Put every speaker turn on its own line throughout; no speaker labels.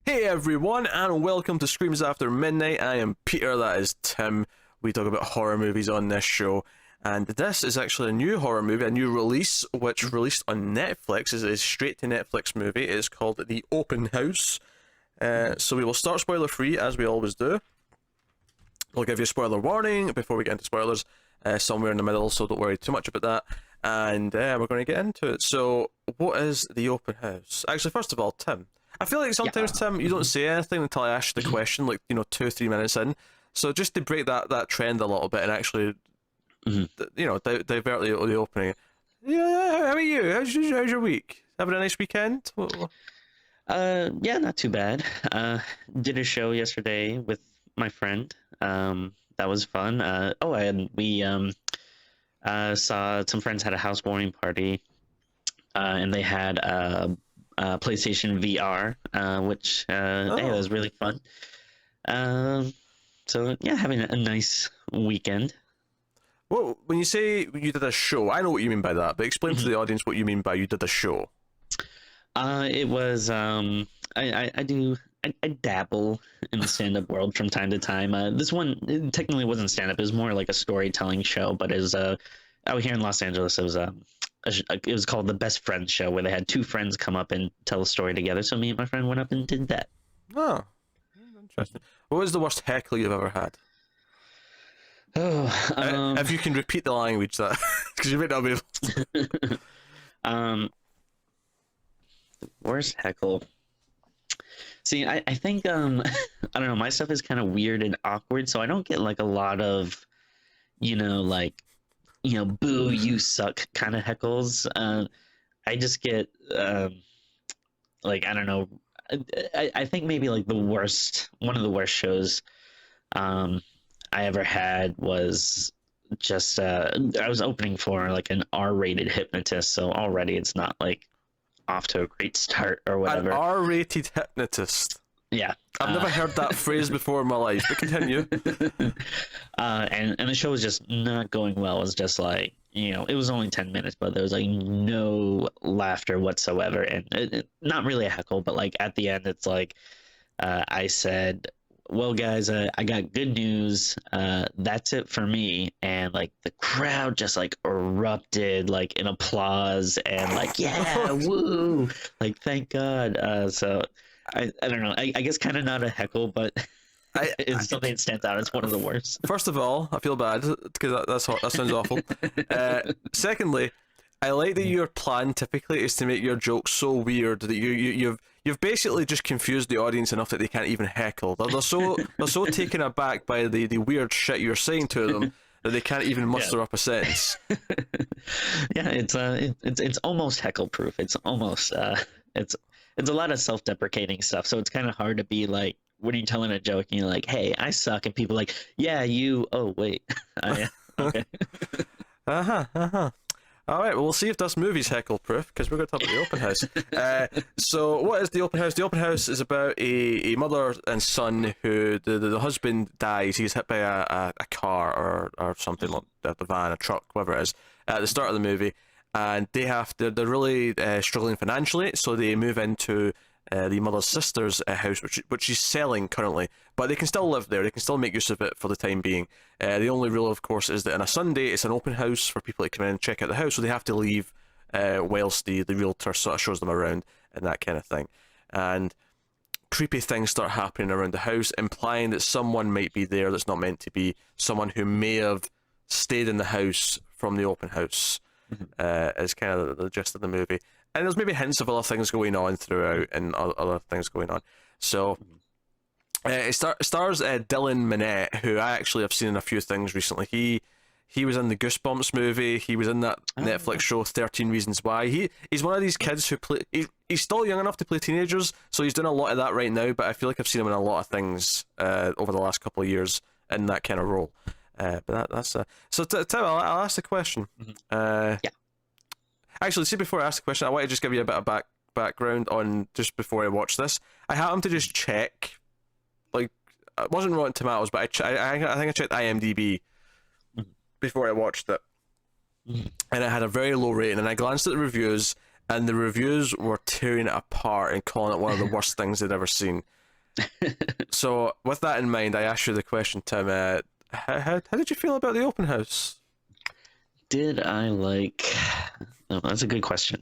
Hey everyone, and welcome to Screams After Midnight. I am Peter, that is Tim. We talk about horror movies on this show, and this is actually a new horror movie, a new release, which released on Netflix. It's a straight to Netflix movie. It is called The Open House. So we will start spoiler free, as we always do. We'll give you a spoiler warning before we get into spoilers, somewhere in the middle, so don't worry too much about that. And we're going to get into it. So, what is The Open House? Actually, first of all, Tim, I feel like sometimes, Tim, you don't say anything until I ask you the question, like, 2-3 minutes in. So just to break that trend a little bit and actually, divert the opening. Yeah, how are you? How's your week? Having a nice weekend?
Yeah, not too bad. Did a show yesterday with my friend. That was fun. And we saw some friends had a housewarming party, and they had PlayStation VR, which it was really fun. So yeah, having a nice weekend.
Well, when you say you did a show, I know what you mean by that, but explain to the audience what you mean by you did a show.
It was I dabble in the stand-up world from time to time. This one it technically wasn't stand-up; it was more like a storytelling show. But it was out here in Los Angeles. It was called the Best Friends Show, where they had two friends come up and tell a story together. So me and my friend went up and did that.
Oh, interesting. What was the worst heckle you've ever had?
Oh,
if you can repeat the language, that because you might not be able to.
Worst heckle. See, I think I don't know, my stuff is kind of weird and awkward, so I don't get like a lot of, boo, you suck kind of heckles. I just get I don't know. I think maybe like one of the worst shows I ever had was just I was opening for like an R-rated hypnotist, so already it's not like off to a great start or whatever.
An R-rated hypnotist.
Yeah.
I've never heard that phrase before in my life, but continue.
And the show was just not going well. It was just like, it was only 10 minutes, but there was like no laughter whatsoever. And not really a heckle, but like at the end, it's like, I said, well, guys, I got good news. That's it for me. And like the crowd just like erupted like in applause and like, yeah, woo, like thank God. So I don't know. I guess kind of not a heckle, but it's something that stands out. It's one of the worst.
First of all, I feel bad because that sounds awful. Secondly, I like that your plan typically is to make your jokes so weird that you've basically just confused the audience enough that they can't even heckle. They're so taken aback by the weird shit you're saying to them that they can't even muster up a sentence.
Yeah, it's almost heckle proof. It's almost it's a lot of self-deprecating stuff, so it's kind of hard to be like when you're telling a joke and you're like, hey, I suck, and people are like, yeah, you, oh wait. Okay.
All right, well, we'll see if this movie's heckle proof, because we're going to talk about The Open House. So what is The Open House? The Open House is about a mother and son who the husband dies. He's hit by a car or something, like the van, a truck, whatever it is, at the start of the movie. And they're really struggling financially, so they move into the mother's sister's house, which she's selling currently, but they can still live there. They can still make use of it for the time being. The only rule, of course, is that on a Sunday it's an open house for people to come in and check out the house, so they have to leave whilst the realtor sort of shows them around and that kind of thing. And creepy things start happening around the house, implying that someone might be there that's not meant to be, someone who may have stayed in the house from the open house. Is kind of the gist of the movie, and there's maybe hints of other things going on throughout and other things going on. So it stars Dylan Minnette, who I actually have seen in a few things recently. He was in the Goosebumps movie. He was in that Netflix show 13 Reasons Why. He's one of these kids who play. He's still young enough to play teenagers, so he's doing a lot of that right now. But I feel like I've seen him in a lot of things over the last couple of years in that kind of role. But that's so. Tim, I'll ask the question.
Yeah.
Actually, see, before I ask the question, I want to just give you a bit of background on just before I watched this. I happened to just check, like, it wasn't Rotten Tomatoes, but I think I checked IMDb before I watched it, and it had a very low rating. And I glanced at the reviews, and the reviews were tearing it apart and calling it one of the worst things they'd ever seen. So, with that in mind, I asked you the question, Tim. How did you feel about the open house?
Did I like? Oh, that's a good question.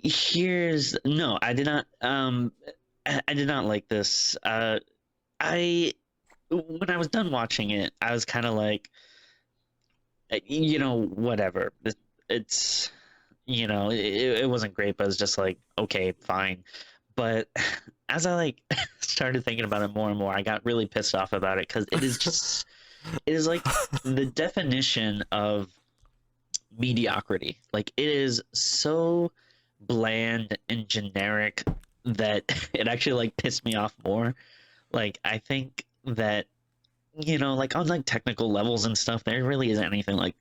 Here's no, I did not. I did not like this. I when I was done watching it, I was kind of like, whatever. It's it wasn't great, but it's just like, okay, fine. But as I like started thinking about it more and more, I got really pissed off about it because it is like the definition of mediocrity. Like, it is so bland and generic that it actually like pissed me off more. Like, I think that like on like technical levels and stuff, there really isn't anything like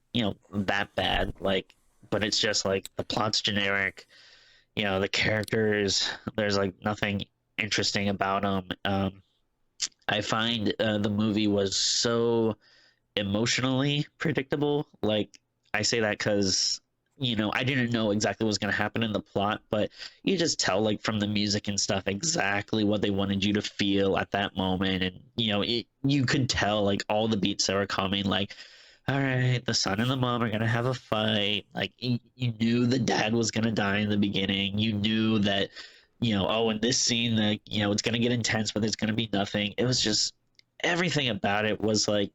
that bad. Like, but it's just like the plot's generic. The characters, there's like nothing interesting about them. I find the movie was so emotionally predictable. Like, I say that because I didn't know exactly what was going to happen in the plot, but you just tell like from the music and stuff exactly what they wanted you to feel at that moment. And you could tell like all the beats that were coming, like, all right, the son and the mom are gonna have a fight. Like, you knew the dad was gonna die in the beginning. You knew that oh, in this scene, that it's gonna get intense, but there's gonna be nothing. It was just, everything about it was like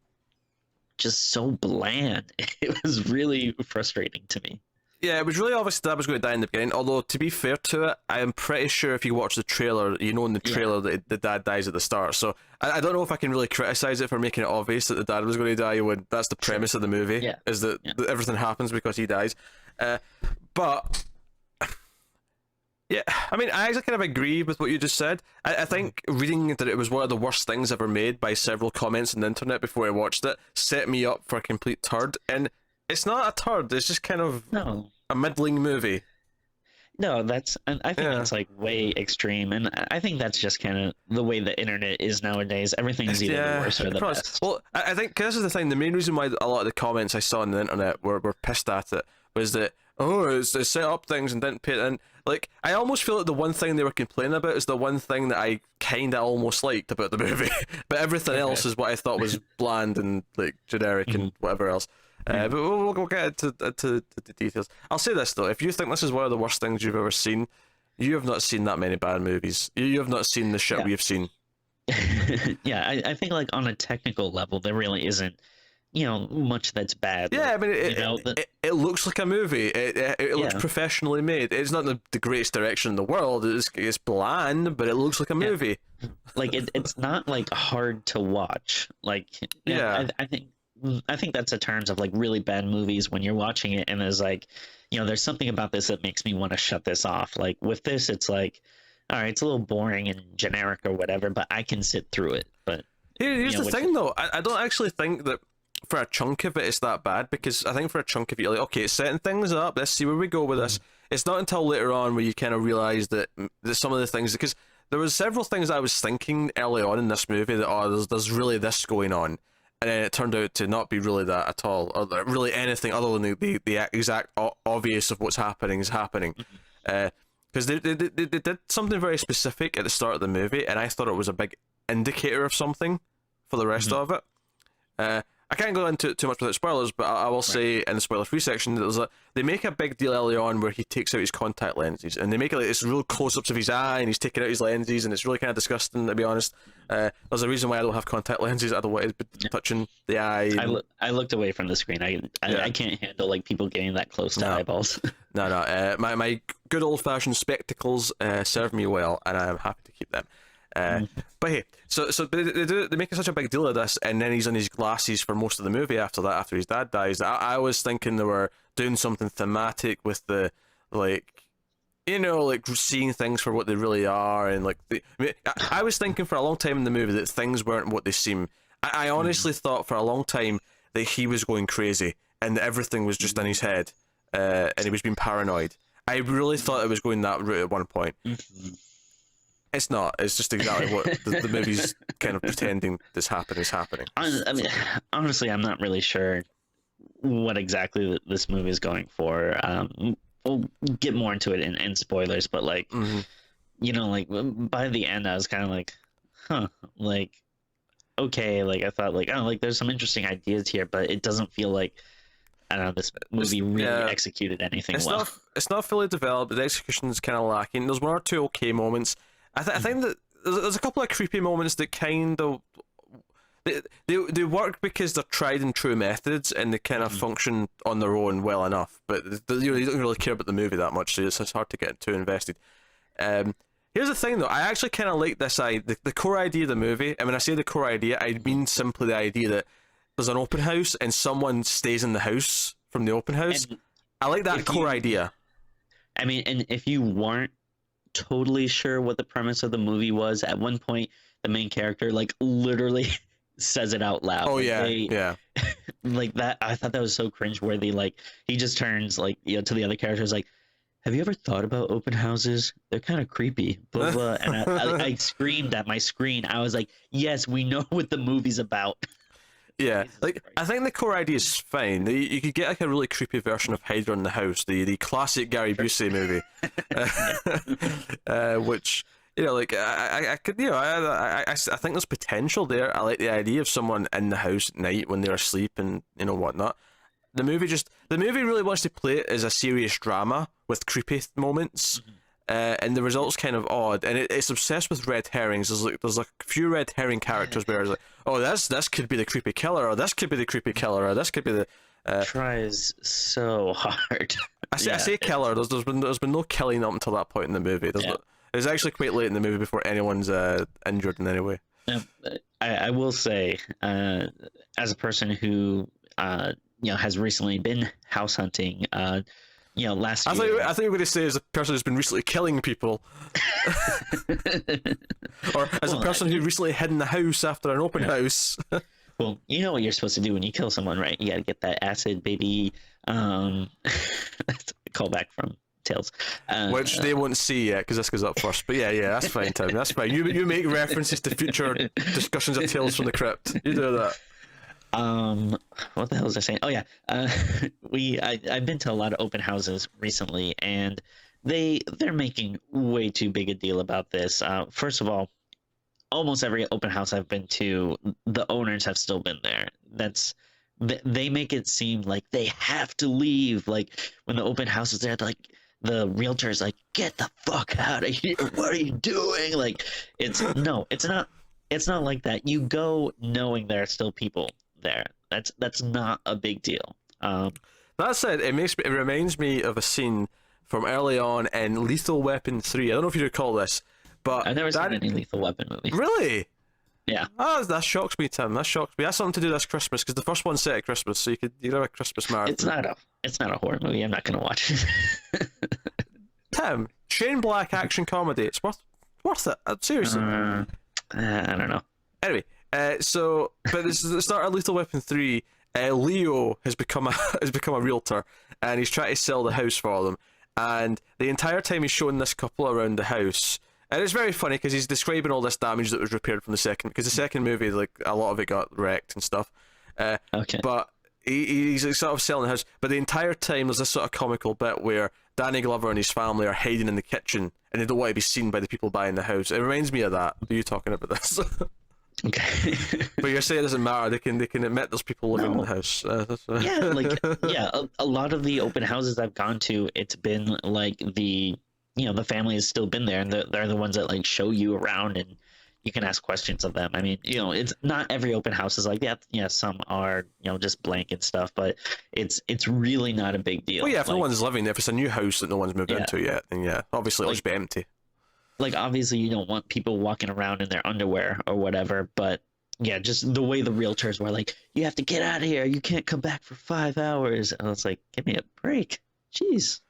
just so bland. It was really frustrating to me.
Yeah, it was really obvious that was going to die in the beginning, although, to be fair to it, I am pretty sure if you watch the trailer, in the trailer that the dad dies at the start. So I don't know if I can really criticize it for making it obvious that the dad was going to die when that's the premise of the movie, is that everything happens because he dies. But yeah, I mean, I actually kind of agree with what you just said. I think reading that it was one of the worst things ever made by several comments on the internet before I watched it set me up for a complete turd. And it's not a turd, it's just kind of a middling movie.
No, I think that's like way extreme, and I think that's just kind of the way the internet is nowadays. Everything's either the worst or the best.
Well, I think, cause this is the thing, the main reason why a lot of the comments I saw on the internet were pissed at it was that, it's set up things and didn't pay it in. Like, I almost feel like the one thing they were complaining about is the one thing that I kind of almost liked about the movie, but everything else is what I thought was bland and like generic and whatever else. But we'll get into the details. I'll say this though: if you think this is one of the worst things you've ever seen, you have not seen that many bad movies. You have not seen the shit we've seen.
Yeah, I think like on a technical level, there really isn't much that's bad.
Yeah,
like,
I mean, it looks like a movie. It looks professionally made. It's not the greatest direction in the world. It's bland, but it looks like a movie.
Like, it's not like hard to watch. Like, I think that's the terms of like really bad movies when you're watching it and there's like, there's something about this that makes me want to shut this off. Like, with this, it's like, all right, it's a little boring and generic or whatever, but I can sit through it. But
here's the thing though, I don't actually think that for a chunk of it it's that bad, because I think for a chunk of it you're like, okay, it's setting things up, let's see where we go with this. It's not until later on where you kind of realize that some of the things, because there was several things I was thinking early on in this movie that there's really this going on. And then it turned out to not be really that at all, or really anything other than the exact obvious of what's happening is happening. Because they did something very specific at the start of the movie, and I thought it was a big indicator of something for the rest of it. I can't go into it too much without spoilers, but I will say in the spoiler-free section that they make a big deal early on where he takes out his contact lenses, and they make it like it's real close-ups of his eye, and he's taking out his lenses, and it's really kind of disgusting, to be honest. There's a reason why I don't have contact lenses. I don't want to be touching the eye.
I looked away from the screen. I can't handle like people getting that close to eyeballs.
No. My good old-fashioned spectacles serve me well, and I'm happy to keep them. But hey, so they make such a big deal of this, and then he's on his glasses for most of the movie after that, after his dad dies. I was thinking they were doing something thematic with the, like, like seeing things for what they really are, and like I was thinking for a long time in the movie that things weren't what they seem. I honestly thought for a long time that he was going crazy and that everything was just in his head, and he was being paranoid. I really thought it was going that route at one point. It's not. It's just exactly what the movie's kind of pretending is happening.
I mean, honestly, I'm not really sure what exactly this movie is going for. we'll get more into it in spoilers, but like, you know, like by the end, I was kind of like, huh, like, okay, like I thought, like, oh, like there's some interesting ideas here, but it doesn't feel like, I don't know, this movie really executed anything well.
It's not fully developed. The execution is kind of lacking. There's one or two okay moments. I think that there's a couple of creepy moments that kind of they work because they're tried and true methods and they kind of function on their own well enough. But you don't really care about the movie that much, so it's hard to get too invested. Here's the thing, though. I actually kind of like this idea, the core idea of the movie. And when I say the core idea, I mean simply the idea that there's an open house and someone stays in the house from the open house. And I like that core idea.
I mean, and if you weren't totally sure what the premise of the movie was, at one point, the main character, like, literally says it out loud.
Oh,
like,
yeah, yeah.
Like, that, I thought that was so cringeworthy. Like, he just turns, like, you know, to the other characters, like, have you ever thought about open houses? They're kind of creepy. Blah, blah. And I screamed at my screen. I was like, yes, we know what the movie's about.
Yeah, like, I think the core idea is fine. You could get like a really creepy version of Hydra in the House, the classic Gary Busey movie, which, you know, like I could, you know, I think there's potential there. I like the idea of someone in the house at night when they're asleep and, you know, whatnot. The movie really wants to play it as a serious drama with creepy moments. And the result's kind of odd, and it's obsessed with red herrings. There's like a few red herring characters where it's like, oh, this could be the creepy killer, or this could be the creepy killer, or this could be the.
Tries so hard.
I say killer. There's been no killing up until that point in the movie. It's actually quite late in the movie before anyone's injured in any way.
I will say, as a person who you know, has recently been house hunting, you know, last year.
I thought you were going to say as a person who's been recently killing people. Or as a person who recently hid in the house after an open house.
Well, you know what you're supposed to do when you kill someone, right? You got to get that acid, baby. That's a callback from Tales.
Which they won't see yet, because this goes up first. But yeah, that's fine, Tim. That's fine. You make references to future discussions of Tales from the Crypt. You do that.
What the hell was I saying? Oh yeah, I've been to a lot of open houses recently, and they're making way too big a deal about this. First of all, almost every open house I've been to, the owners have still been there. They make it seem like they have to leave. Like when the open house is there, like the realtor's like, "Get the fuck out of here! What are you doing?" Like it's not like that. You go knowing there are still people there. That's not a big deal.
That said, it reminds me of a scene from early on in Lethal Weapon 3. I don't know if you recall this, but
I've never seen any Lethal Weapon movie.
Really?
Yeah.
Oh, that shocks me, Tim. That shocks me. That's something to do this Christmas, because the first one's set at Christmas, so you could have a Christmas marathon.
It's not a horror movie. I'm not gonna watch it.
Tim, Shane Black action comedy. It's worth it. Seriously.
I don't know.
Anyway. But this is the start of Lethal Weapon 3. Leo has become a realtor, and he's trying to sell the house for them. And the entire time he's showing this couple around the house, and it's very funny because he's describing all this damage that was repaired from the second. Because the second movie, like a lot of it got wrecked and stuff.
Okay.
But he's like, sort of selling the house. But the entire time there's this sort of comical bit where Danny Glover and his family are hiding in the kitchen, and they don't want to be seen by the people buying the house. It reminds me of that. Are you talking about this?
Okay.
But you're saying it doesn't matter. They can admit there's people living in the house.
A lot of the open houses I've gone to, it's been like the family has still been there, and they're the ones that like show you around, and you can ask questions of them. I mean, you know, it's not every open house is like that. Yeah, some are, you know, just blank and stuff, but it's really not a big deal.
Well, yeah, if no one's living there, if it's a new house that no one's moved into yet, then yeah, obviously it'll just be empty.
Like, obviously, you don't want people walking around in their underwear or whatever, but yeah, just the way the realtors were like, you have to get out of here. You can't come back for 5 hours. And I was like, give me a break. Jeez.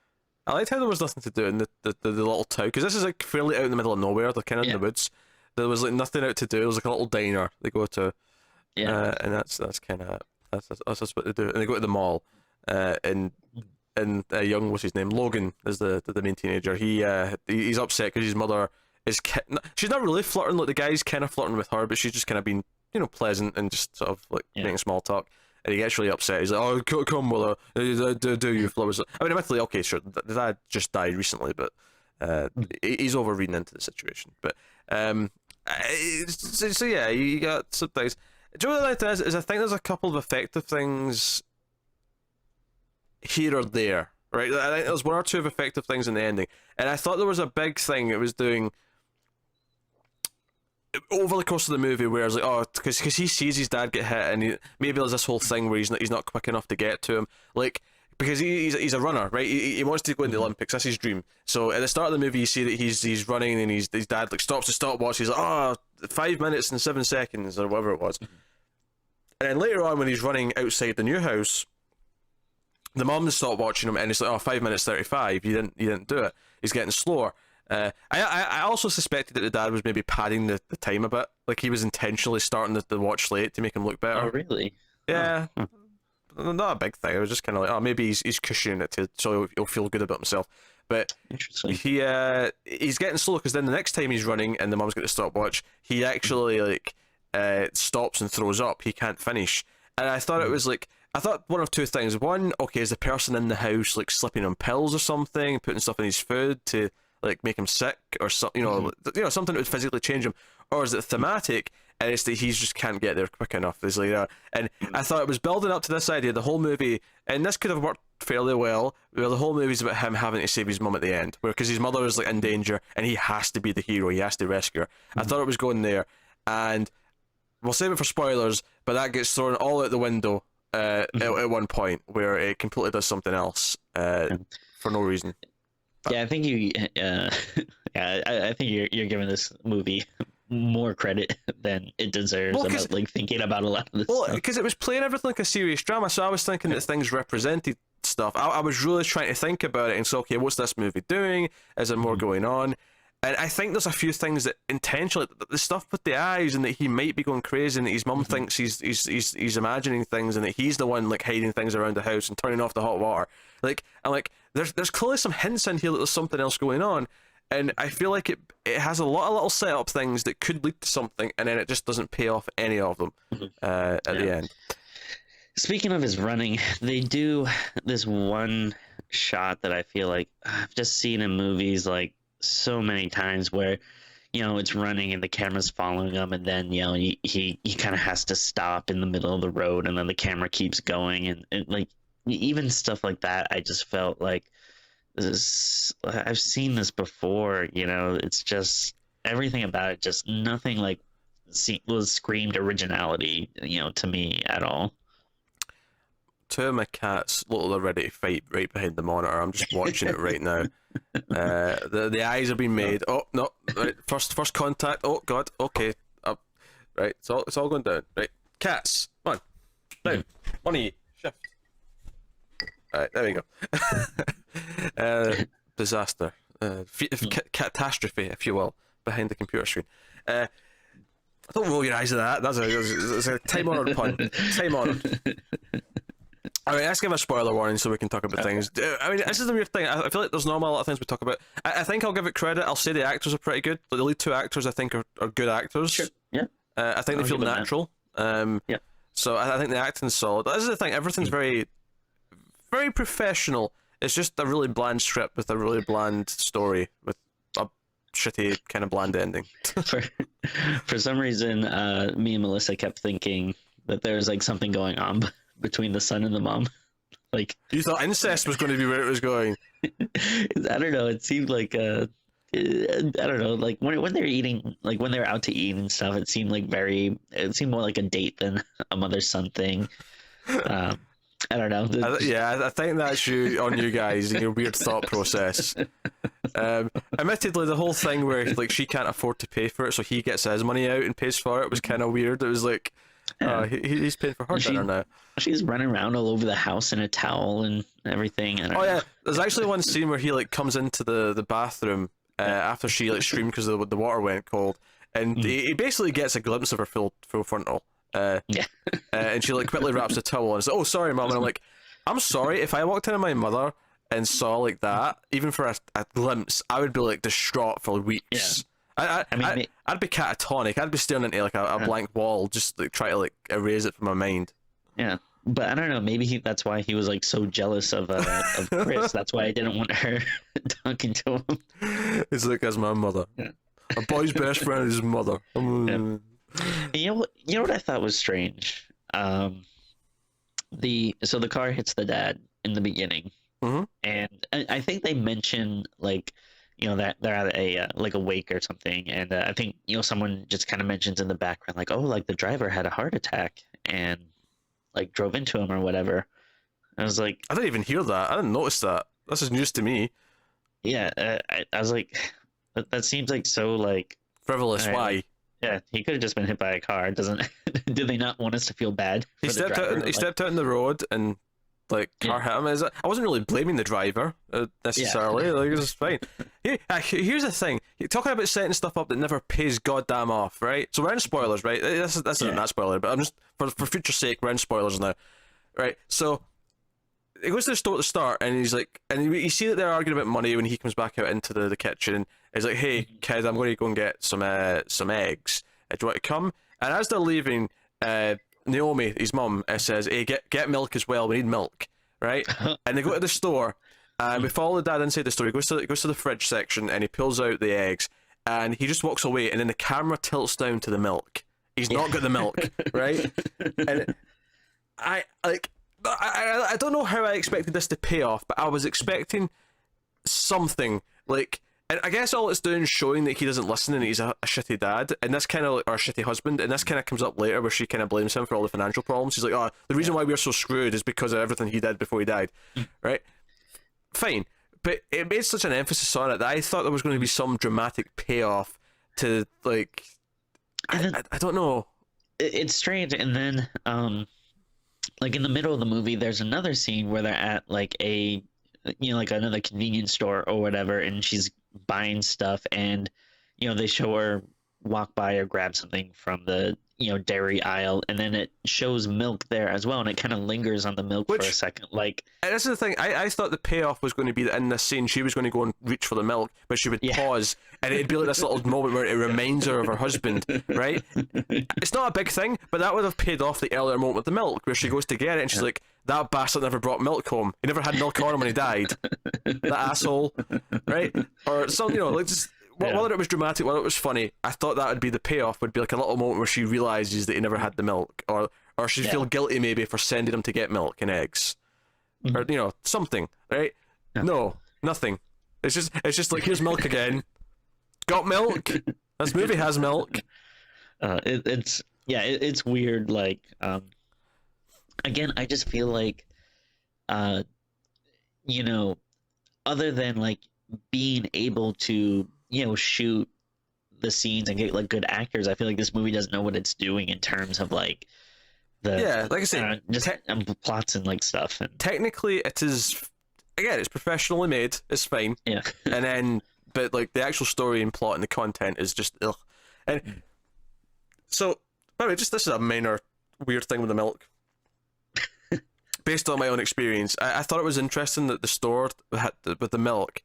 I liked how there was nothing to do in the little town, because this is like fairly out in the middle of nowhere. They're kind of in the woods. There was like nothing out to do. There was like a little diner they go to. Yeah. And that's kind of that's what they do. And they go to the mall. And young, what's his name? Logan is the main teenager. He's upset because his mother is she's not really flirting. Like the guy's kind of flirting with her, but she's just kind of being, you know, pleasant and just sort of like making small talk. and he gets really upset. He's like, "Oh, come, mother, do you flowers?" I mean, admittedly, okay, sure, the dad just died recently, but he's over reading into the situation. But so yeah, you got some things. Do you know what I like is I think there's a couple of effective things here or there, right? I think there's one or two of effective things in the ending, and I thought there was a big thing it was doing over the course of the movie where it's like, oh, because he sees his dad get hit, and maybe there's this whole thing where he's not quick enough to get to him, like, because he's a runner, right? He wants to go in the Olympics. That's his dream. So at the start of the movie, you see that he's running, and his dad like stops the stopwatch. He's like, oh, 5 minutes and 7 seconds or whatever it was. And then later on, when he's running outside the new house, the mom stopped watching him, and it's like, oh, 5 minutes 35. You didn't do it. He's getting slower. I also suspected that the dad was maybe padding the time a bit, like he was intentionally starting the watch late to make him look better.
Oh, really?
Yeah. Oh. Not a big thing. It was just kind of like, oh, maybe he's cushioning it so he'll feel good about himself. But he's getting slow because then the next time he's running and the mom's got the stopwatch, he actually like stops and throws up. He can't finish. And I thought it was like, I thought one of two things. One, okay, is the person in the house like slipping on pills or something, putting stuff in his food to like make him sick or something, something that would physically change him, or is it thematic and it's that he just can't get there quick enough? It's like that. And I thought it was building up to this idea the whole movie, and this could have worked fairly well, where the whole movie's about him having to save his mum at the end, because his mother is like in danger and he has to be the hero, he has to rescue her. I thought it was going there, and we'll save it for spoilers, but that gets thrown all out the window at one point where it completely does something else for no reason.
Yeah, I think I think you're giving this movie more credit than it deserves. About like thinking about a lot of this. Well,
because it was playing everything like a serious drama, so I was thinking that things represented stuff. I was really trying to think about it and say, okay, what's this movie doing? Is there more going on? And I think there's a few things that intentionally, the stuff with the eyes, and that he might be going crazy, and that his mum thinks he's imagining things, and that he's the one like hiding things around the house and turning off the hot water. Like, I'm like, there's clearly some hints in here that there's something else going on, and I feel like it has a lot of little setup things that could lead to something, and then it just doesn't pay off any of them at the end.
Speaking of his running, they do this one shot that I feel like I've just seen in movies like so many times where, it's running and the camera's following him, and then, he kind of has to stop in the middle of the road, and then the camera keeps going, and like, even stuff like that, I just felt like I've seen this before. It's just everything about it, just nothing like was screamed originality, to me at all.
Two of my cats look ready to fight right behind the monitor. I'm just watching it right now. The eyes are being made. Oh no! Right, first contact. Oh god. Okay. Up. Right. It's all going down. Right. Cats. Come on. Down. On you. Shift. Alright, there we go. Disaster. Catastrophe, if you will, behind the computer screen. Don't roll your eyes at that. That's a time-honoured pun. Time-honoured. Alright, let's give a spoiler warning so we can talk about things. I mean, this is the weird thing. I feel like there's normally a lot of things we talk about. I think I'll give it credit. I'll say the actors are pretty good. The lead two actors, I think, are good actors.
Sure. Yeah.
I think they feel natural.
Yeah.
So I think the acting's solid. This is the thing. Everything's very professional. It's just a really bland script with a really bland story with a shitty kind of bland ending.
For some reason, me and Melissa kept thinking that there was like something going on between the son and the mom. Like, you
thought incest was going to be where it was going.
I don't know. It seemed like I don't know. Like when they're eating, like when they're out to eat and stuff, it seemed more like a date than a mother-son thing. I don't know.
I think that's on you guys and your weird thought process. Admittedly, the whole thing where like she can't afford to pay for it, so he gets his money out and pays for it, was kind of weird. It was like, he's paying for her dinner now.
She's running around all over the house in a towel and everything.
Yeah, there's actually one scene where he like comes into the bathroom after she like screamed because the water went cold, and he basically gets a glimpse of her full frontal. And she like quickly wraps the towel and says, "Oh, sorry, Mom." And I'm like, "I'm sorry. If I walked in on my mother and saw like that, even for a glimpse, I would be like distraught for weeks. Yeah. I'd be catatonic. I'd be staring into like a blank wall, just like try to like erase it from my mind."
Yeah. but I don't know. Maybe that's why he was like so jealous of Chris. That's why I didn't want her talking to him.
It's like, that's my mother.
Yeah.
A boy's best friend is his mother.
Yeah. You know what? You know what I thought was strange. The car hits the dad in the beginning,
Mhm.
and I think they mention like that they're at a like a wake or something, and I think someone just kind of mentions in the background like, oh, like the driver had a heart attack and like drove into him or whatever. I was like,
I didn't even hear that. I didn't notice that. This is news to me.
yeah, I was like, that seems like so like
Frivolous.
all right,
Why?
like, yeah, he could have just been hit by a car. Doesn't do they not want us to feel bad for
He
the
stepped
driver?
out. He
Like,
stepped out in the road and like car hit him. I wasn't really blaming the driver necessarily.
Yeah.
Like, it was fine. Here's the thing. You're talking about setting stuff up that never pays goddamn off, right? So we're in spoilers, right? This isn't that spoiler, but I'm just for future sake, we're in spoilers now, right? So he goes to the store at the start, and he's like, and you see that they're arguing about money when he comes back out into the kitchen. And he's like, "Hey, kid, I'm going to go and get some eggs. Do you want to come?" And as they're leaving, Naomi, his mum, says, "Hey, get milk as well. We need milk, right?" And they go to the store, and we follow the dad inside the store. He goes to the fridge section, and he pulls out the eggs, and he just walks away. And then the camera tilts down to the milk. He's not got the milk, right? And I don't know how I expected this to pay off, but I was expecting something like, and I guess all it's doing is showing that he doesn't listen and he's a shitty dad, and this kind of or a shitty husband, and this kind of comes up later where she kind of blames him for all the financial problems. She's like, "Oh, the reason why we're so screwed is because of everything he did before he died," right? Fine, but it made such an emphasis on it that I thought there was going to be some dramatic payoff to like, I don't know.
It's strange, and then like in the middle of the movie there's another scene where they're at like a like another convenience store or whatever, and she's buying stuff, and they show her walk by or grab something from the dairy aisle, and then it shows milk there as well, and it kind of lingers on the milk for a second, like.
And this is the thing, I thought the payoff was going to be that in this scene she was going to go and reach for the milk, but she would pause, and it'd be like this little moment where it reminds her of her husband, right? It's not a big thing, but that would have paid off the earlier moment with the milk, where she goes to get it, and she's like, "That bastard never brought milk home. He never had milk on him when he died. That asshole," right? Or some, like just. Whether it was dramatic, whether it was funny, I thought that would be the payoff, would be like a little moment where she realizes that he never had the milk, or she'd feel guilty maybe for sending him to get milk and eggs, or something, right? No, nothing. It's just like, here's milk again. Got milk. This movie has milk.
It's weird. Like, again, I just feel like, other than like being able to shoot the scenes and get like good actors, I feel like this movie doesn't know what it's doing in terms of like the
like I said,
just plots and like stuff. And
technically it is, again, it's professionally made, it's fine, and then but like the actual story and plot and the content is just ugh. And so by the way, just this is a minor weird thing with the milk. Based on my own experience, I thought it was interesting that the store had with the milk,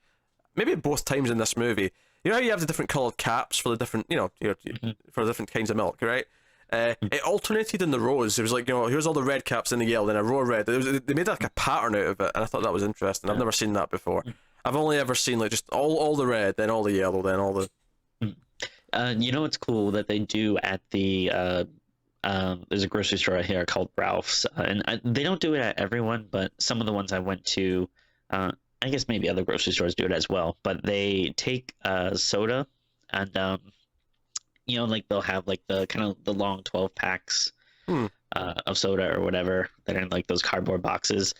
maybe both times in this movie, how you have the different coloured caps for the different, for the different kinds of milk, right? It alternated in the rows. It was like, here's all the red caps in the yellow, then a row of red. They made like a pattern out of it, and I thought that was interesting. I've never seen that before. I've only ever seen like just all the red, then all the yellow, then all the.
What's cool that they do at the there's a grocery store out here called Ralph's, and they don't do it at everyone, but some of the ones I went to, I guess maybe other grocery stores do it as well, but they take soda and like they'll have like the kind of the long 12 packs of soda or whatever that are in like those cardboard boxes.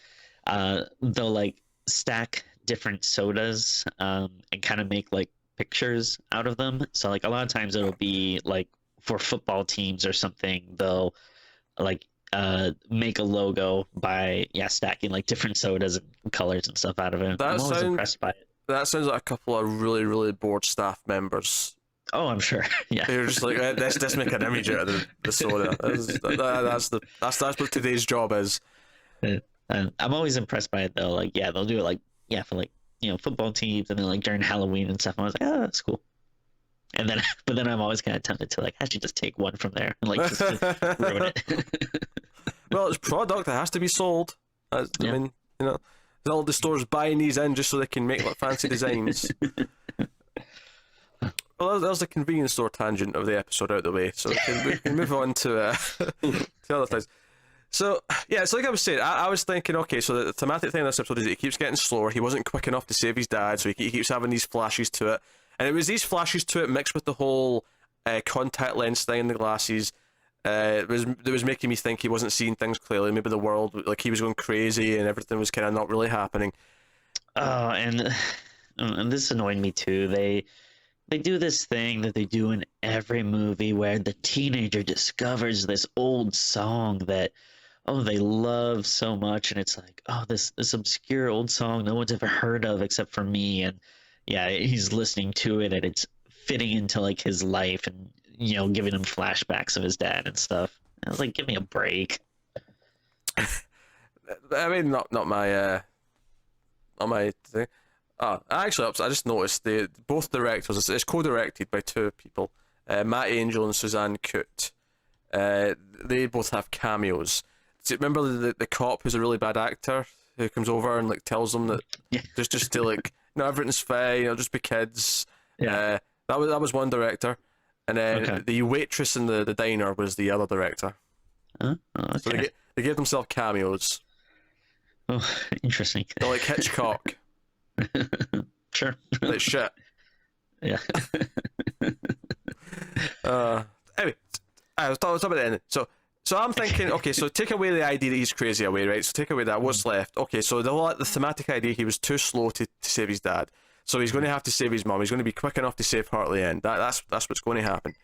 They'll like stack different sodas and kind of make like pictures out of them. So like a lot of times it'll be like for football teams or something, they'll like make a logo by stacking like different sodas and colors and stuff out of it. I'm always impressed by it.
That sounds like a couple of really, really bored staff members.
Oh, I'm sure. Yeah,
they're just like, let's make an image out of the soda. That's what today's job is.
I'm always impressed by it though. Like, they'll do it like for like football teams, and then like during Halloween and stuff. I was like, oh, that's cool. And then, but then I'm always kind of tempted to like actually just take one from there and like just ruin it.
Well, it's product. It has to be sold. I mean, you know, all the stores buying these in just so they can make like fancy designs. Well, there's the convenience store tangent of the episode out of the way, so we can move on to other things. So, yeah, it's like I was saying, I was thinking, okay, so the thematic thing in this episode is that he keeps getting slower, he wasn't quick enough to save his dad, so he keeps having these flashes to it, and it was these flashes to it mixed with the whole contact lens thing in the glasses, it was making me think he wasn't seeing things clearly, maybe the world, like he was going crazy and everything was kind of not really happening.
Oh, and this annoyed me too. They do this thing that they do in every movie where the teenager discovers this old song that, they love so much, and it's like, this obscure old song no one's ever heard of except for me, and yeah, he's listening to it, and it's fitting into like his life, and giving him flashbacks of his dad and stuff. I was like, give me a break.
I mean, not my thing. Actually, I just noticed both directors. It's co-directed by two people, Matt Angel and Suzanne Coote. They both have cameos. Do you remember the cop who's a really bad actor who comes over and like tells them that just to like everything's fine, just be kids.
Yeah.
That was one director, and then the waitress in the diner was the other director.
Oh, okay.
So they gave themselves cameos.
Oh, interesting.
They're like Hitchcock.
Sure.
Like shit.
Yeah.
Anyway, I was talking about the ending. So I'm thinking, okay, so take away the idea that he's crazy away, right? So take away that. What's left? Okay, so the thematic idea, he was too slow to save his dad. So he's going to have to save his mom. He's going to be quick enough to save her at the end. That's what's going to happen.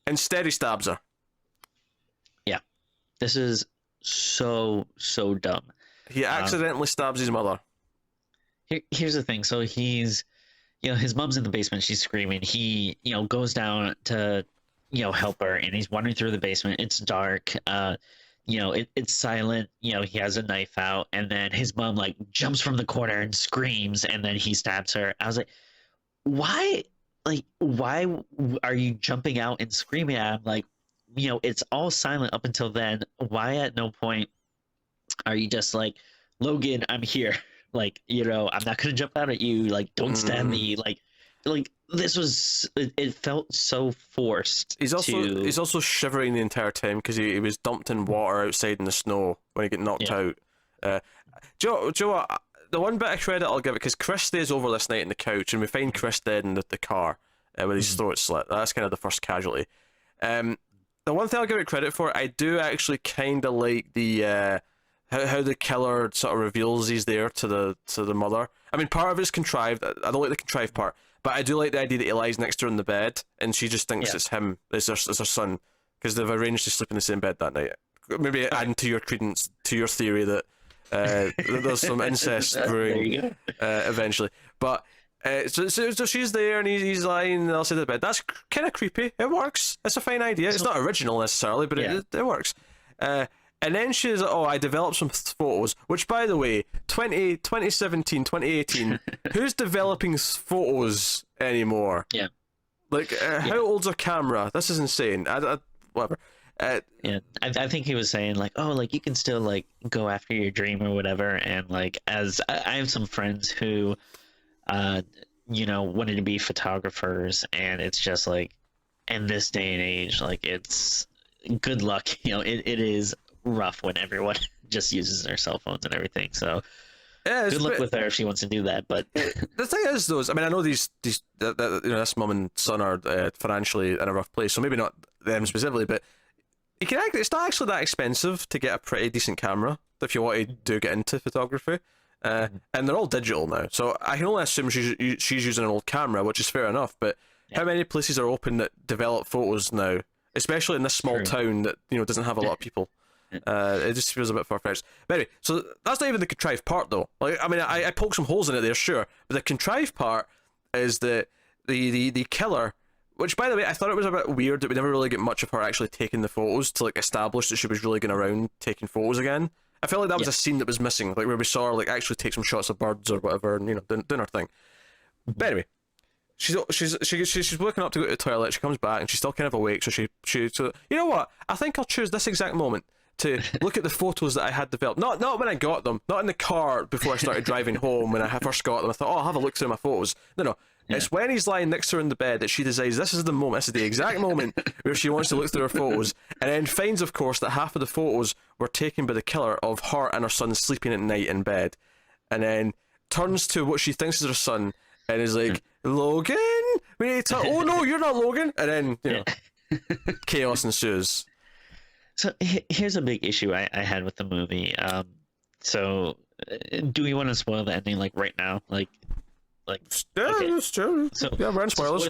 Instead, he stabs her.
Yeah. This is so dumb.
He accidentally stabs his mother.
Here's the thing. So he's, his mom's in the basement. She's screaming. He, goes down to, help her, and he's wandering through the basement. It's dark. It's silent. He has a knife out, and then his mom like jumps from the corner and screams, and then he stabs her. I was like, why? Like, why are you jumping out and screaming at him? Like, it's all silent up until then. Why at no point are you just like, Logan, I'm here. Like, I'm not gonna jump out at you. Like, don't stab me. Like this was. It felt so forced.
He's also shivering the entire time because he was dumped in water outside in the snow when he got knocked out. Do you know what? The one bit of credit I'll give it, because Chris stays over this night in the couch, and we find Chris dead in the car with his throat slit. That's kind of the first casualty. The one thing I'll give it credit for, I do actually kind of like the how the killer sort of reveals he's there to the mother. I mean, part of it's contrived. I don't like the contrived part, but I do like the idea that he lies next to her in the bed, and she just thinks it's him, it's her son, because they've arranged to sleep in the same bed that night. Maybe adding to your credence to your theory that there's some incest brewing eventually. But so she's there, and he's lying on the other side of the bed. That's kind of creepy. It works. It's a fine idea. It's not original necessarily, but it works. And then she's I developed some photos, which, by the way, 2017, 2018, who's developing photos anymore?
Yeah.
Like, how old's a camera? This is insane. Whatever.
Yeah, I think he was saying like, like you can still like go after your dream or whatever, and like as I have some friends who, wanted to be photographers, and it's just like, in this day and age, like it's good luck. It is rough when everyone just uses their cell phones and everything. So good luck with her if she wants to do that. But
the thing is, though, I mean, I know these this mum and son are financially in a rough place, so maybe not them specifically, but it's not actually that expensive to get a pretty decent camera if you want to get into photography. And they're all digital now, so I can only assume she's using an old camera, which is fair enough. But how many places are open that develop photos now, especially in this small town that doesn't have a lot of people? It just feels a bit far-fetched. But anyway, so that's not even the contrived part, though. Like, I mean, I poked some holes in it there, sure, but the contrived part is that the killer, which, by the way, I thought it was a bit weird that we never really get much of her actually taking the photos to like establish that she was really going around taking photos again. I felt like that was a scene that was missing, like where we saw her like actually take some shots of birds or whatever, and doing her thing. But anyway, she's waking up to go to the toilet. She comes back and she's still kind of awake. So so you know what? I think I'll choose this exact moment to look at the photos that I had developed. Not when I got them, not in the car before I started driving home when I first got them. I thought, oh, I'll have a look through my photos. No. Yeah. It's when he's lying next to her in the bed that she decides this is the moment, this is the exact moment where she wants to look through her photos, and then finds, of course, that half of the photos were taken by the killer of her and her son sleeping at night in bed, and then turns to what she thinks is her son and is like, Logan, we need to oh no, you're not Logan, and then, you know, chaos ensues.
So here's a big issue I had with the movie. So do we want to spoil the ending like right now? Like
yeah,
okay.
that's true.
So
yeah, run spoilers.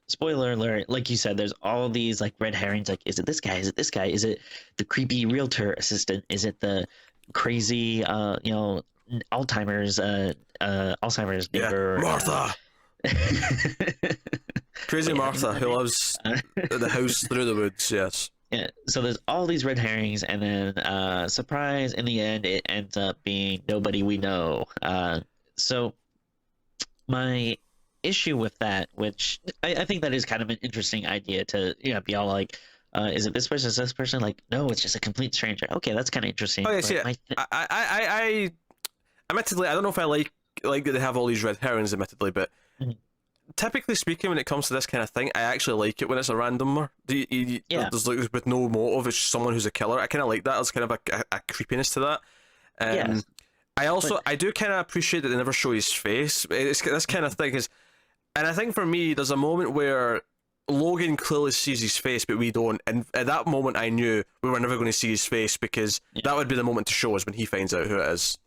Spoiler alert! Like you said, there's all these like red herrings. Like, is it this guy? Is it this guy? Is it the creepy realtor assistant? Is it the crazy, Alzheimer's neighbor?
Yeah. Martha. Crazy Martha who lives the house through the woods. Yes.
Yeah. So there's all these red herrings, and then surprise! In the end, it ends up being nobody we know. So. My issue with that, which I think that is kind of an interesting idea to be all like, is it this person? Is this person? Like, no, it's just a complete stranger. Okay, that's kind of interesting.
Oh yes, yeah. I admittedly, I don't know if I like that they have all these red herrings, admittedly, but typically speaking, when it comes to this kind of thing, I actually like it when it's a randomer. There's like with no motive, it's just someone who's a killer. I kind of like that. There's kind of a creepiness to that.
Yes.
I do kind of appreciate that they never show his face. It's this kind of thing and I think for me, there's a moment where Logan clearly sees his face, but we don't. And at that moment, I knew we were never going to see his face because that would be the moment to show us when he finds out who it is.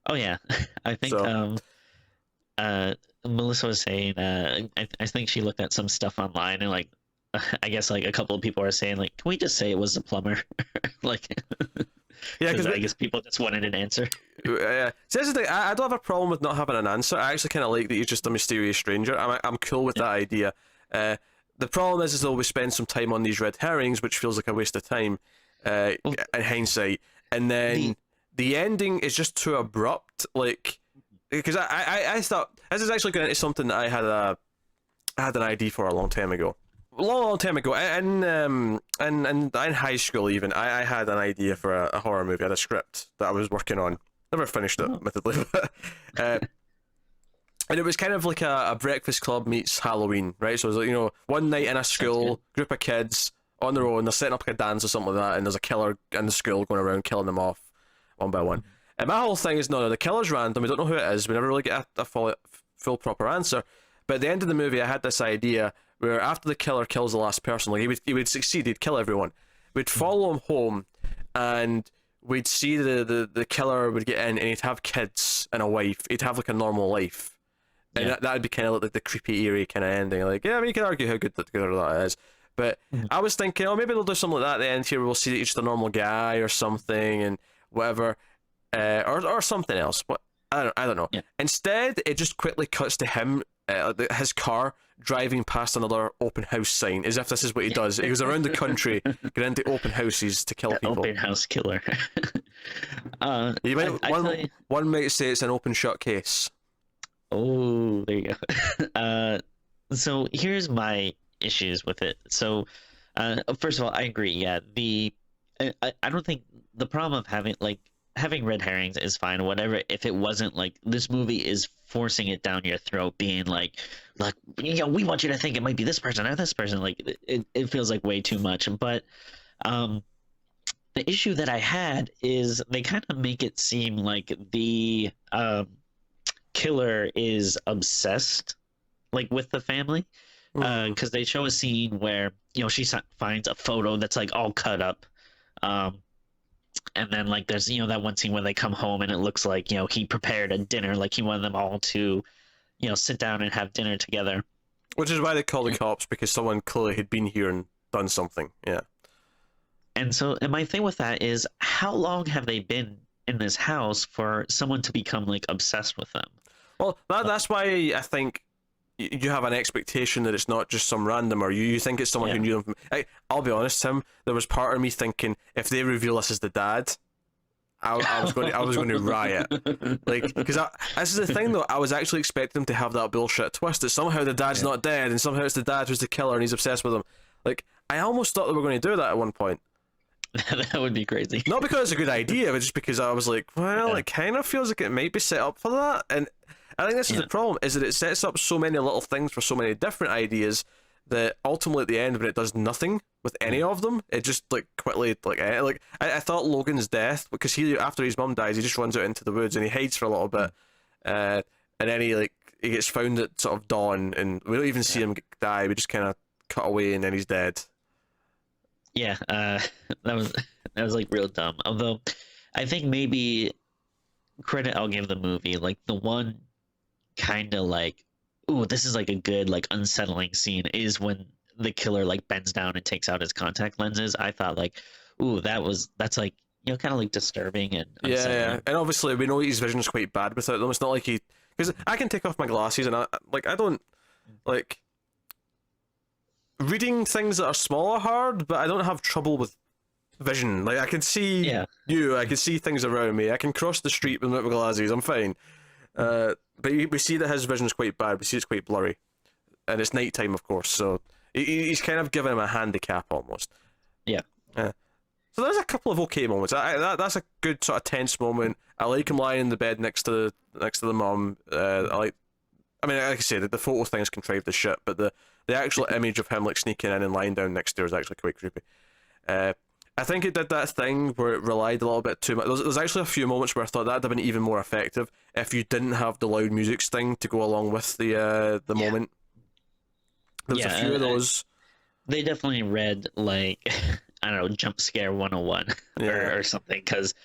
Oh yeah, I think Melissa was saying. I think she looked at some stuff online and like, I guess like a couple of people are saying like, can we just say it was the plumber? Like. Yeah, because I guess people just wanted an answer.
Yeah, so that's the thing. I don't have a problem with not having an answer. I actually kind of like that he's just a mysterious stranger. I'm cool with that idea. The problem is though we spend some time on these red herrings, which feels like a waste of time in hindsight. And then the ending is just too abrupt. Like, because I thought this is actually going into something that I had an idea for a long time ago. Long time ago, in high school even, I had an idea for a horror movie. I had a script that I was working on. Never finished it, admittedly. And it was kind of like a Breakfast Club meets Halloween, right? So it was like, one night in a school, group of kids on their own, they're setting up like a dance or something like that, and there's a killer in the school going around killing them off one by one. And my whole thing is, no, the killer's random, we don't know who it is, we never really get a full proper answer. But at the end of the movie, I had this idea where after the killer kills the last person, like he would succeed, he'd kill everyone. We'd follow him home, and we'd see the killer would get in, and he'd have kids and a wife. He'd have like a normal life, and that would be kind of like the creepy, eerie kind of ending. Like, yeah, I mean, you can argue how good that is, but I was thinking, oh, maybe they'll do something like that at the end here. We'll see that he's just a normal guy or something, and whatever, or something else. But I don't know. Yeah. Instead, it just quickly cuts to him. His car driving past another open house sign, as if this is what he does. He goes around the country, get into open houses to kill people.
Open house killer.
One might say it's an open shut case.
Oh, there you go. So here's my issues with it. So, first of all, I agree. Yeah, I don't think the problem of having red herrings is fine, whatever, if it wasn't like this movie is forcing it down your throat, being like we want you to think it might be this person or this person. Like it feels like way too much. But the issue that I had is they kind of make it seem like the killer is obsessed like with the family, because they show a scene where she finds a photo that's like all cut up. And then like there's that one scene where they come home and it looks like he prepared a dinner, like he wanted them all to sit down and have dinner together,
which is why they call the cops, because someone clearly had been here and done something.
And my thing with that is, how long have they been in this house for someone to become like obsessed with them?
Well, that's why I think you have an expectation that it's not just some randomer. You think it's someone who knew them. I'll be honest, Tim. There was part of me thinking, if they reveal us as the dad, I was going to riot. Like, because this is the thing though. I was actually expecting them to have that bullshit twist that somehow the dad's not dead, and somehow it's the dad who's the killer, and he's obsessed with him. Like, I almost thought they were going to do that at one point.
That would be crazy.
Not because it's a good idea, but just because I was like, well,
Yeah.
it kind of feels like it might be set up for that. And I think this is
Yeah.
the problem, is that it sets up so many little things for so many different ideas that ultimately at the end, when it does nothing with any of them, it just like quickly I thought Logan's death, because he, after his mum dies, he just runs out into the woods and he hides for a little bit, and then he gets found at sort of dawn, and we don't even see him die. We just kind of cut away and then he's dead.
Yeah, that was like real dumb. Although, I think maybe credit I'll give the movie, like the one kind of like, ooh, this is like a good like unsettling scene is when the killer like bends down and takes out his contact lenses. I thought like, ooh, that's like, you know, kind of like disturbing and unsettling.
Yeah, and obviously we know his vision's quite bad without them. It's not like because I can take off my glasses and I don't like reading things that are small are hard, but I don't have trouble with vision. Like I can see I can see things around me. I can cross the street without my glasses. I'm fine. But we see that his vision's quite bad. We see it's quite blurry, and it's nighttime, of course. So he's kind of given him a handicap almost.
Yeah.
So there's a couple of okay moments. That's a good sort of tense moment. I like him lying in the bed next to the mum. Like I said, the photo thing's contrived as shit, but the actual image of him like sneaking in and lying down next to her is actually quite creepy. I think it did that thing where it relied a little bit too much. There's actually a few moments where I thought that'd have been even more effective if you didn't have the loud music sting to go along with the moment. There's a few of those.
They definitely read like I don't know, jump scare 101 or something, because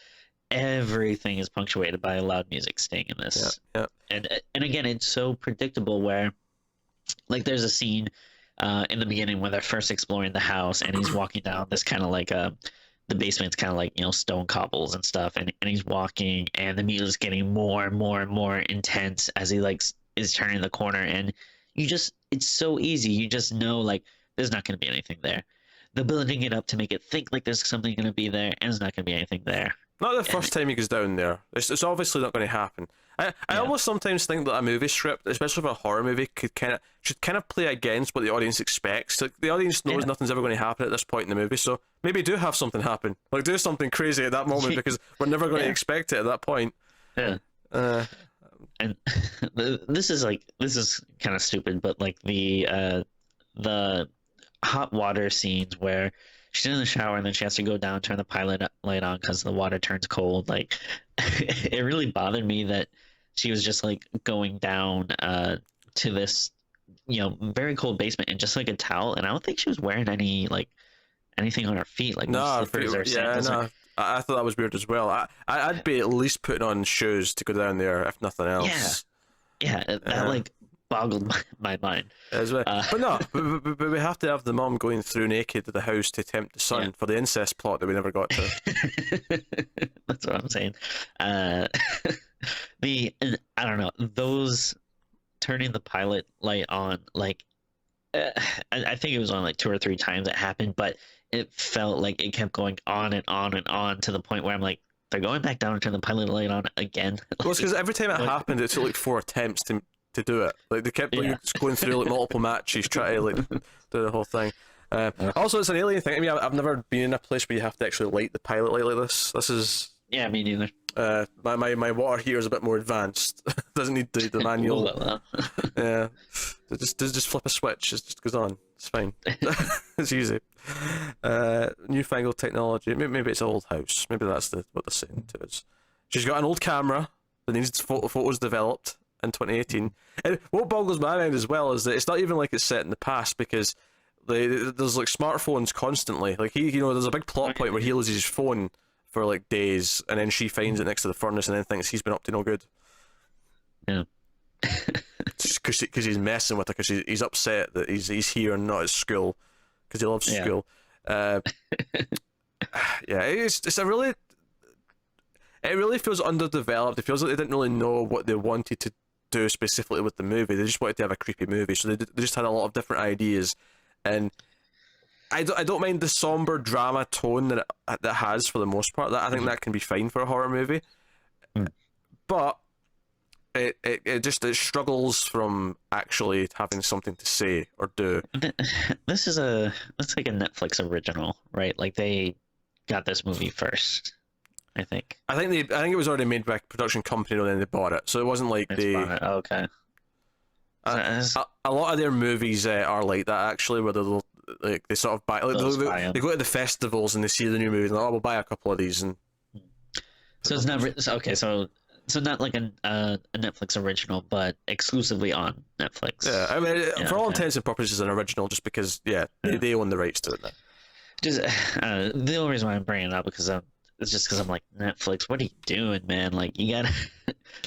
everything is punctuated by a loud music sting in this.
Yeah.
And again, it's so predictable where like there's a scene in the beginning when they're first exploring the house and he's walking down this kind of like the basement's kind of like, you know, stone cobbles and stuff, and he's walking and the music's getting more and more and more intense as he like is turning the corner, and it's so easy, you just know like there's not going to be anything there. They're building it up to make it think like there's something going to be there, and there's not going to be anything there.
Not the first time he goes down there. It's obviously not going to happen. I almost sometimes think that a movie script, especially for a horror movie, should kind of play against what the audience expects. Like the audience knows nothing's ever going to happen at this point in the movie, so maybe do have something happen. Like do something crazy at that moment because we're never going to expect it at that point.
Yeah. And this is kind of stupid, but like the hot water scenes where she's in the shower and then she has to go down, turn the pilot light on because the water turns cold. Like, it really bothered me that she was just like going down to this, you know, very cold basement in just like a towel, and I don't think she was wearing anything on her feet, like no slippers or sandals.
No. I thought that was weird as well. I'd be at least putting on shoes to go down there, if nothing else.
Yeah, that like boggled my mind.
But no, but we have to have the mom going through naked to the house to tempt the son for the incest plot that we never got to.
That's what I'm saying. I don't know, those turning the pilot light on, like I think it was on like 2 or 3 times it happened, but it felt like it kept going on and on and on to the point where I'm like, they're going back down and turn the pilot light on again.
Well, it's because every time it happened, it took like 4 attempts to do it. Like they kept just going through like multiple matches trying to like do the whole thing. Also, it's an alien thing. I mean, I've never been in a place where you have to actually light the pilot light like this. This is
me neither.
My water heater is a bit more advanced. Doesn't need the manual. Yeah, just flip a switch. It just goes on. It's fine. It's easy. Newfangled technology. Maybe it's an old house. Maybe that's what they're saying to us. She's got an old camera that needs photos developed in 2018. And what boggles my mind as well is that it's not even like it's set in the past, because there's like smartphones constantly. Like there's a big plot point where he loses his phone for like days, and then she finds it next to the furnace and then thinks he's been up to no good.
Yeah.
Because he's messing with her, because he's upset that he's here and not at school, because he loves school. It really feels underdeveloped. It feels like they didn't really know what they wanted to do specifically with the movie. They just wanted to have a creepy movie, so they just had a lot of different ideas. And I don't mind the somber drama tone that it has for the most part. I think that can be fine for a horror movie, but it struggles from actually having something to say or do.
This is like a Netflix original, right? Like because got this movie first. I think.
I think it was already made by a production company, and then they bought it. So it wasn't like
Okay.
A lot of their movies are like that actually, where they sort of buy, they go to the festivals and they see the new movies and we'll buy a couple of these and.
So it's not okay. So not like a Netflix original, but exclusively on Netflix.
Yeah, I mean, for all intents and purposes, an original, just because they own the rights to it now.
Just the only reason why I'm bringing it up it's just because I'm like, Netflix, what are you doing, man? Like you gotta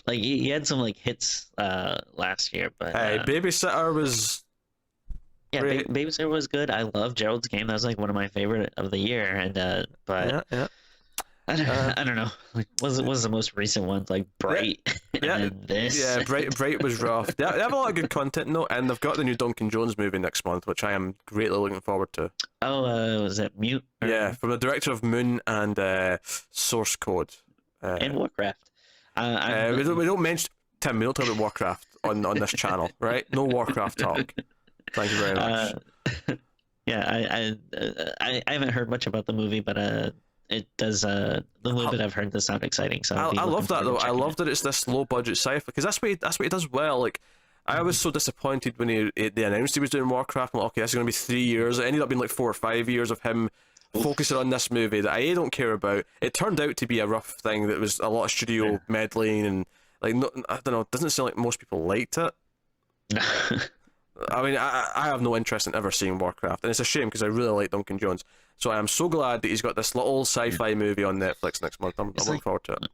like you had some like hits last year, but
hey, Babysitter was
Babysitter was good. I love Gerald's Game. That was like one of my favorite of the year, and but I don't know. Like, what was the most recent one? Like Bright. This.
Yeah, Bright was rough. They have a lot of good content though, and they've got the new Duncan Jones movie next month, which I am greatly looking forward to.
Oh, was that Mute?
Yeah, from the director of Moon and Source Code.
And Warcraft.
We don't mention Tim. We don't talk about Warcraft on this channel, right? No Warcraft talk. Thank you very much.
I haven't heard much about the movie, but it does the little bit I've heard does sound exciting. So
I love that though. I love that it's this low budget sci-fi because that's what he does well. Like I was so disappointed when they announced he was doing Warcraft. I'm like, okay, this is going to be 3 years. It ended up being like 4 or 5 years of him focusing on this movie that I don't care about. It turned out to be a rough thing that was a lot of studio meddling and like I don't know. It doesn't seem like most people liked it. I mean, I have no interest in ever seeing Warcraft, and it's a shame because I really like Duncan Jones. So I am so glad that he's got this little sci-fi movie on Netflix next month. I'm looking forward to it.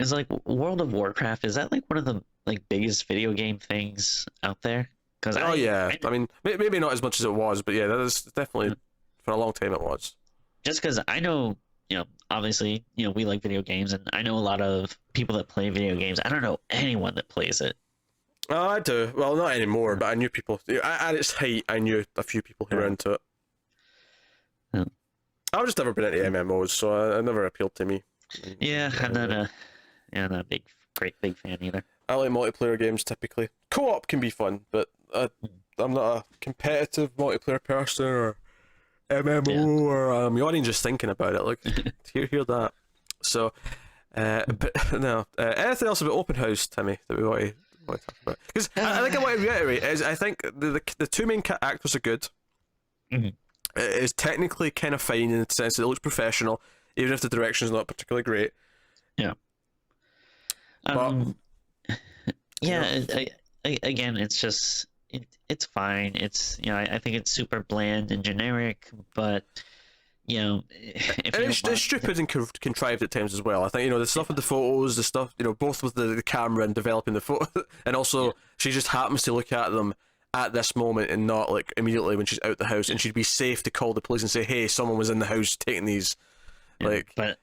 It's like World of Warcraft. Is that like one of the like biggest video game things out there? Because
I mean, maybe not as much as it was, but yeah, that is definitely for a long time it was.
Just because I know, obviously, we like video games, and I know a lot of people that play video games. I don't know anyone that plays it.
Oh, I do. Well, not anymore, but I knew people. At its height, I knew a few people who were into it.
Yeah.
I've just never been into MMOs, so it never appealed to me.
Yeah, I'm not a big fan either.
I like multiplayer games typically. Co-op can be fun, but I'm not a competitive multiplayer person or MMO or I'm yawning just thinking about it. Like, hear that. So, but no. Anything else about Open House, Timmy, that we want to talk about? Because I think I want to reiterate is I think the two main actors are good.
Mm-hmm.
It is technically kind of fine in the sense that it looks professional, even if the direction is not particularly great.
Yeah.
But,
again, it's just it's fine. It's I think it's super bland and generic, but
it's stupid and contrived at times as well. I think the stuff with the photos, the stuff both with the camera and developing the photo, and also she just happens to look at them at this moment and not like immediately when she's out the house, and she'd be safe to call the police and say, hey, someone was in the house taking these.
But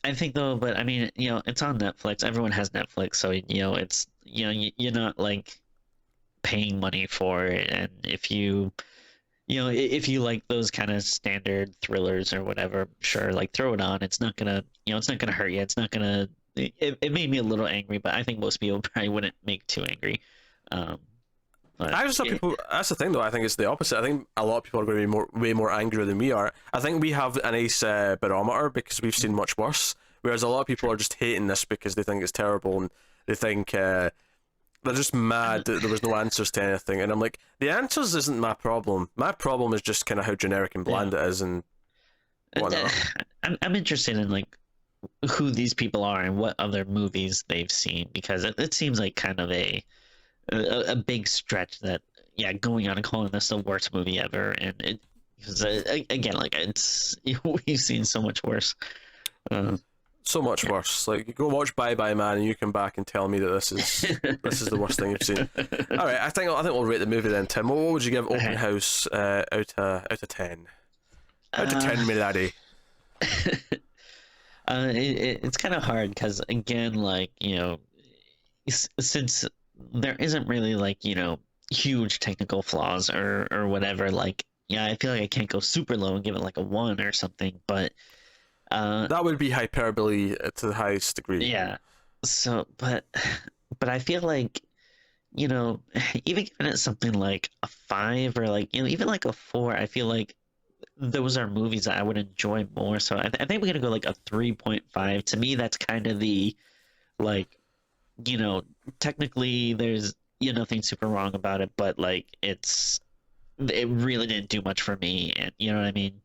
I think though, but I mean, it's on Netflix. Everyone has Netflix, so it's you're not like paying money for it, and if you like those kind of standard thrillers or whatever, sure, like throw it on. It's not gonna it's not gonna hurt you. It's not gonna. It made me a little angry, but I think most people probably wouldn't make too angry.
I just thought people. That's the thing, though. I think it's the opposite. I think a lot of people are going to be way more angry than we are. I think we have a nice barometer because we've seen much worse. Whereas a lot of people are just hating this because they think it's terrible and they think they're just mad that there was no answers to anything. And I'm like, the answers isn't my problem. My problem is just kind of how generic and bland it is and whatnot.
I'm interested in like who these people are and what other movies they've seen, because it seems like kind of a big stretch that going on and calling this the worst movie ever, and it because again, like we've seen so much worse.
So much worse. Like, you go watch Bye Bye Man and you come back and tell me that this is the worst thing you've seen. All right, I think we'll rate the movie then, Tim. What would you give Open House out of 10? Out of 10, my laddie.
It's kind of hard because again, like since there isn't really like huge technical flaws or whatever, like I feel like I can't go super low and give it like a 1 or something, but
that would be hyperbole to the highest degree.
Yeah. So but I feel like even giving it something like a 5 or like even like a 4, I feel like those are movies that I would enjoy more. So I think we're gonna go like a 3.5. To me, that's kind of the like, you know, technically there's nothing super wrong about it, but like it really didn't do much for me, and you know what I mean.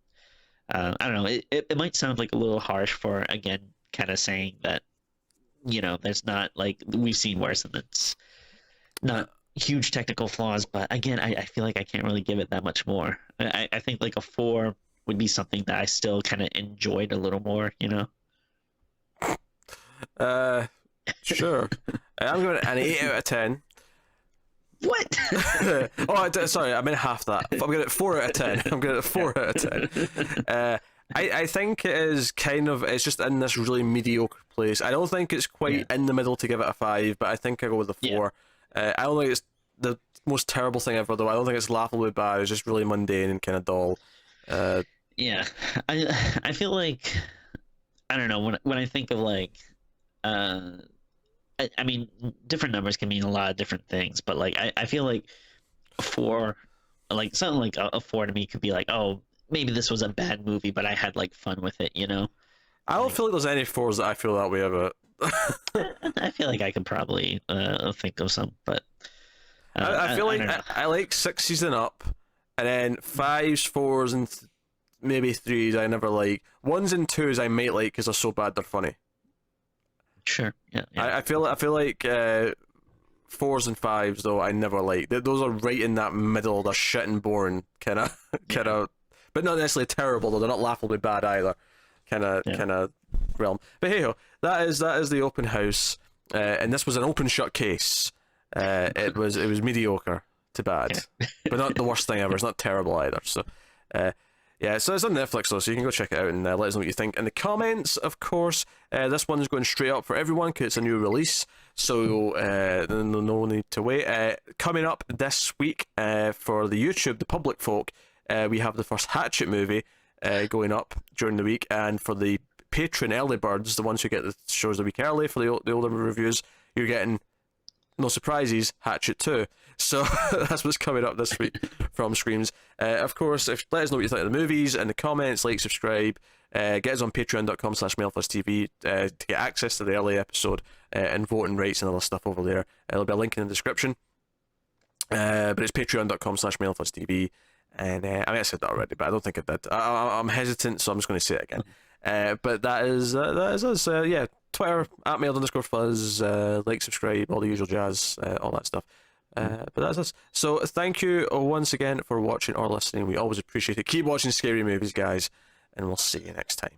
I don't know. It might sound like a little harsh for again, kind of saying that there's not like we've seen worse, and it's not huge technical flaws, but again, I feel like I can't really give it that much more. I think like a 4 would be something that I still kind of enjoyed a little more,
Sure. I'm giving it an 8 out of 10.
What?
Sorry, I meant half that. I'm giving it 4 out of 10. I'm giving it 4 out of 10. I think it is it's just in this really mediocre place. I don't think it's quite in the middle to give it a 5, but I think I go with a 4. I don't think it's the most terrible thing ever, though. I don't think it's laughably bad. It's just really mundane and kind of dull.
Yeah, I feel like, I don't know, when I think of like, I mean, different numbers can mean a lot of different things, but like I feel like a 4, like something like a 4 to me could be like, oh, maybe this was a bad movie, but I had like fun with it,
I don't feel like there's any 4s that I feel that way about.
I feel like I could probably think of some, but
I feel like I like 6s and up, and then 5s, 4s, and maybe 3s I never like. 1s and 2s I might like because they're so bad they're funny.
Sure. Yeah.
I feel like 4s and 5s though I never like. Those are right in that middle. They're shit and boring, kind of, but not necessarily terrible though. They're not laughably bad either. Kind of realm. But hey ho, that is the open house, and this was an open shut case. It was mediocre to bad, but not the worst thing ever. It's not terrible either. So, yeah, so it's on Netflix though, so you can go check it out and let us know what you think in the comments. Of course, this one's going straight up for everyone because it's a new release, so no need to wait. Coming up this week for the YouTube, the public folk, we have the first Hatchet movie going up during the week, and for the Patreon early birds, the ones who get the shows a week early for the older reviews, you're getting, no surprises, Hatchet 2. So that's what's coming up this week from Screams. Of course, let us know what you think of the movies in the comments, like, subscribe, get us on patreon.com/MailFuzzTV to get access to the early episode and voting rights and other stuff over there. There'll be a link in the description. But it's patreon.com/MailFuzzTV. And I mean, I said that already, but I don't think I did. I'm hesitant, so I'm just going to say it again. But that is us. Yeah, Twitter @mail_fuzz, like, subscribe, all the usual jazz, all that stuff. But that's us. So thank you once again for watching or listening. We always appreciate it. Keep watching scary movies, guys, and we'll see you next time.